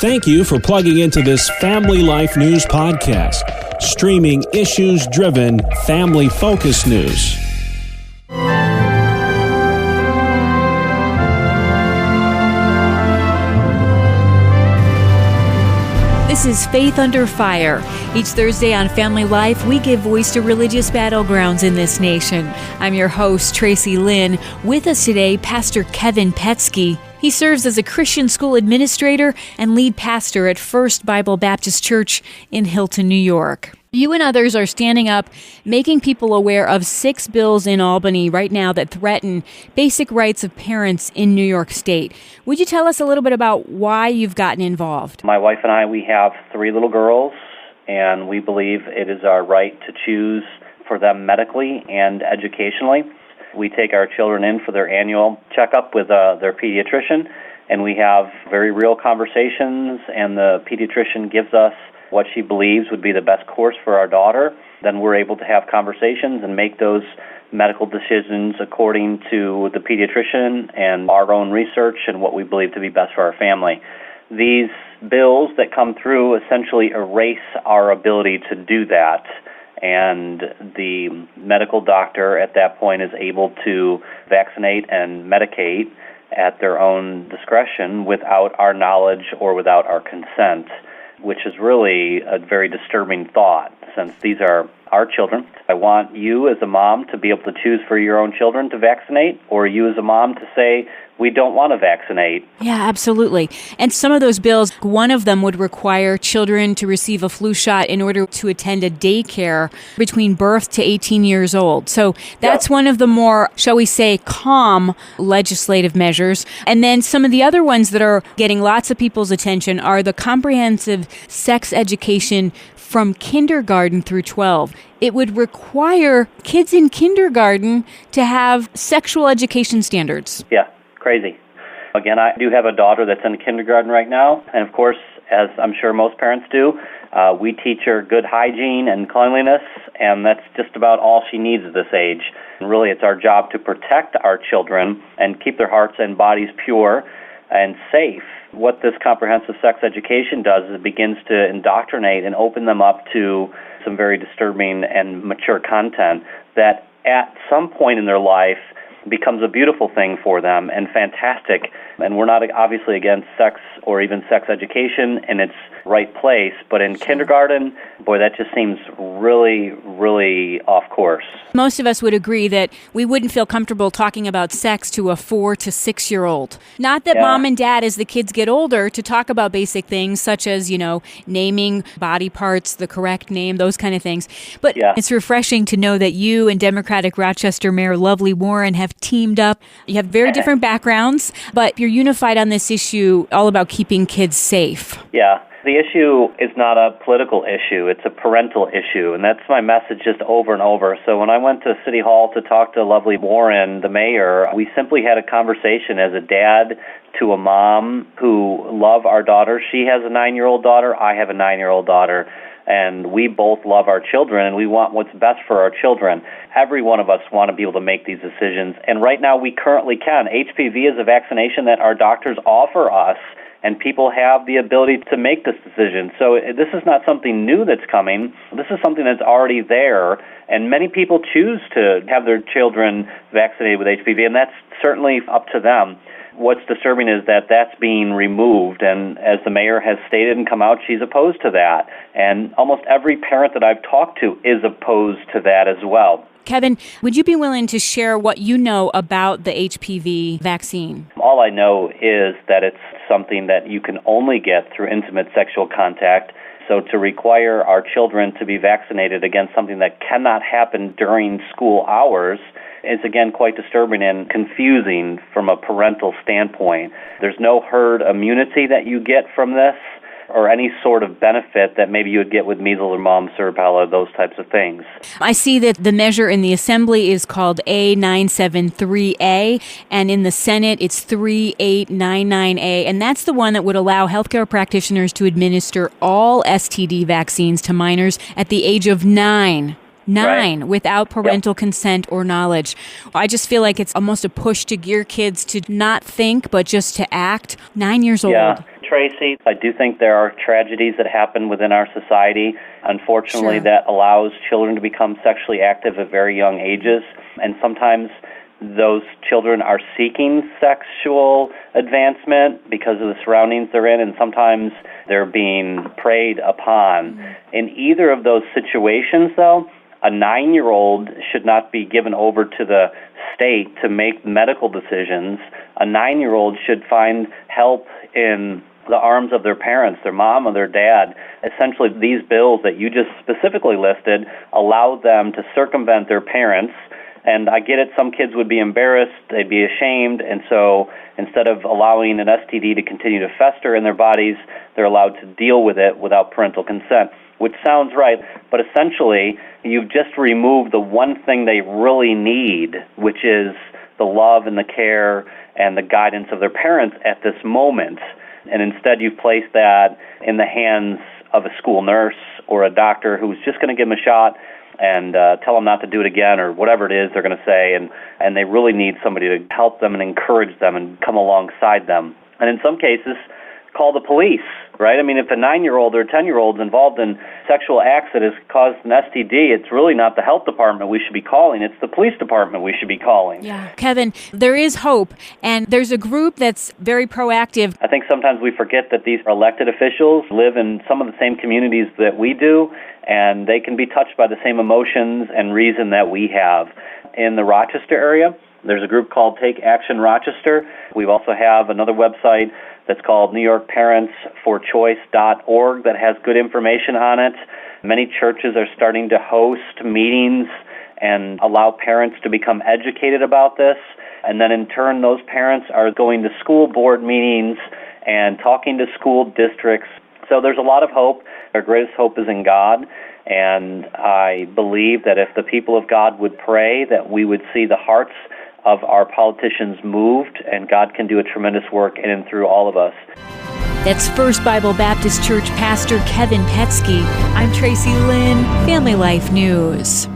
Thank you for plugging into this Family Life News podcast, streaming issues-driven, family-focused news. This is Faith Under Fire. Each Thursday on Family Life, we give voice to religious battlegrounds in this nation. I'm your host, Tracy Lynn. With us today, Pastor Kevin Pestke. He serves as a Christian school administrator and lead pastor at First Bible Baptist Church in Hilton, New York. You and others are standing up, making people aware of 6 bills in Albany right now that threaten basic rights of parents in New York State. Would you tell us a little bit about why you've gotten involved? My wife and I, we have 3 little girls, and we believe it is our right to choose for them medically and educationally. We take our children in for their annual checkup with their pediatrician, and we have very real conversations, and the pediatrician gives us what she believes would be the best course for our daughter. Then we're able to have conversations and make those medical decisions according to the pediatrician and our own research and what we believe to be best for our family. These bills that come through essentially erase our ability to do that, and the medical doctor at that point is able to vaccinate and medicate at their own discretion without our knowledge or without our consent, which is really a very disturbing thought, since these are our children. I want you as a mom to be able to choose for your own children to vaccinate, or you as a mom to say, we don't want to vaccinate. Yeah, absolutely. And some of those bills, one of them would require children to receive a flu shot in order to attend a daycare between birth to 18 years old. So that's one of the more, shall we say, calm legislative measures. And then some of the other ones that are getting lots of people's attention are the comprehensive sex education from kindergarten through 12. It would require kids in kindergarten to have sexual education standards. Yeah. Crazy. Again, I do have a daughter that's in kindergarten right now, and of course, as I'm sure most parents do, we teach her good hygiene and cleanliness, and that's just about all she needs at this age. And really, it's our job to protect our children and keep their hearts and bodies pure and safe. What this comprehensive sex education does is it begins to indoctrinate and open them up to some very disturbing and mature content that at some point in their life becomes a beautiful thing for them and fantastic. And we're not obviously against sex or even sex education in its right place, but in kindergarten, boy, that just seems really, really off course. Most of us would agree that we wouldn't feel comfortable talking about sex to a 4 to 6 year old. Not that mom and dad, as the kids get older, to talk about basic things such as, naming body parts, the correct name, those kind of things. But it's refreshing to know that you and Democratic Rochester Mayor Lovely Warren have teamed up. You have very different backgrounds, but you're unified on this issue all about keeping kids safe. Yeah. The issue is not a political issue, it's a parental issue, and that's my message just over and over. So when I went to City Hall to talk to Lovely Warren, the mayor, we simply had a conversation as a dad to a mom who love our daughter. She has a 9-year-old daughter, I have a 9-year-old daughter, and we both love our children, and we want what's best for our children. Every one of us want to be able to make these decisions, and right now we currently can. HPV is a vaccination that our doctors offer us, and people have the ability to make this decision. So this is not something new that's coming. This is something that's already there, and many people choose to have their children vaccinated with HPV, and that's certainly up to them. What's disturbing is that that's being removed, and as the mayor has stated and come out, she's opposed to that. And almost every parent that I've talked to is opposed to that as well. Kevin, would you be willing to share what you know about the HPV vaccine? All I know is that it's something that you can only get through intimate sexual contact. So to require our children to be vaccinated against something that cannot happen during school hours is, again, quite disturbing and confusing from a parental standpoint. There's no herd immunity that you get from this, or any sort of benefit that maybe you would get with measles or mumps or rubella, those types of things. I see that the measure in the Assembly is called A973A, and in the Senate it's 3899A, and that's the one that would allow healthcare practitioners to administer all STD vaccines to minors at the age of 9. Without parental consent or knowledge. I just feel like it's almost a push to gear kids to not think, but just to act. 9 years old. Yeah, Tracy. I do think there are tragedies that happen within our society, unfortunately, Sure. that allows children to become sexually active at very young ages. And sometimes those children are seeking sexual advancement because of the surroundings they're in, and sometimes they're being preyed upon. In either of those situations, though, a 9-year-old should not be given over to the state to make medical decisions. A 9-year-old should find help in the arms of their parents, their mom or their dad. Essentially, these bills that you just specifically listed allow them to circumvent their parents. And I get it, some kids would be embarrassed, they'd be ashamed, and so instead of allowing an STD to continue to fester in their bodies, they're allowed to deal with it without parental consent, which sounds right, but essentially you've just removed the one thing they really need, which is the love and the care and the guidance of their parents at this moment. And instead you've placed that in the hands of a school nurse or a doctor who's just going to give them a shot and tell them not to do it again or whatever it is they're going to say, and they really need somebody to help them and encourage them and come alongside them. And in some cases, call the police, right? I mean, if a 9-year-old or a 10-year-old is involved in sexual acts that has caused an STD, it's really not the health department we should be calling, it's the police department we should be calling. Yeah. Kevin, there is hope, and there's a group that's very proactive. I think sometimes we forget that these elected officials live in some of the same communities that we do, and they can be touched by the same emotions and reason that we have. In the Rochester area, there's a group called Take Action Rochester. We also have another website that's called NewYorkParentsForChoice.org that has good information on it. Many churches are starting to host meetings and allow parents to become educated about this. And then in turn, those parents are going to school board meetings and talking to school districts. So there's a lot of hope. Our greatest hope is in God. And I believe that if the people of God would pray, that we would see the hearts of our politicians moved, and God can do a tremendous work in and through all of us. That's First Bible Baptist Church Pastor Kevin Pestke. I'm Tracy Lynn, Family Life News.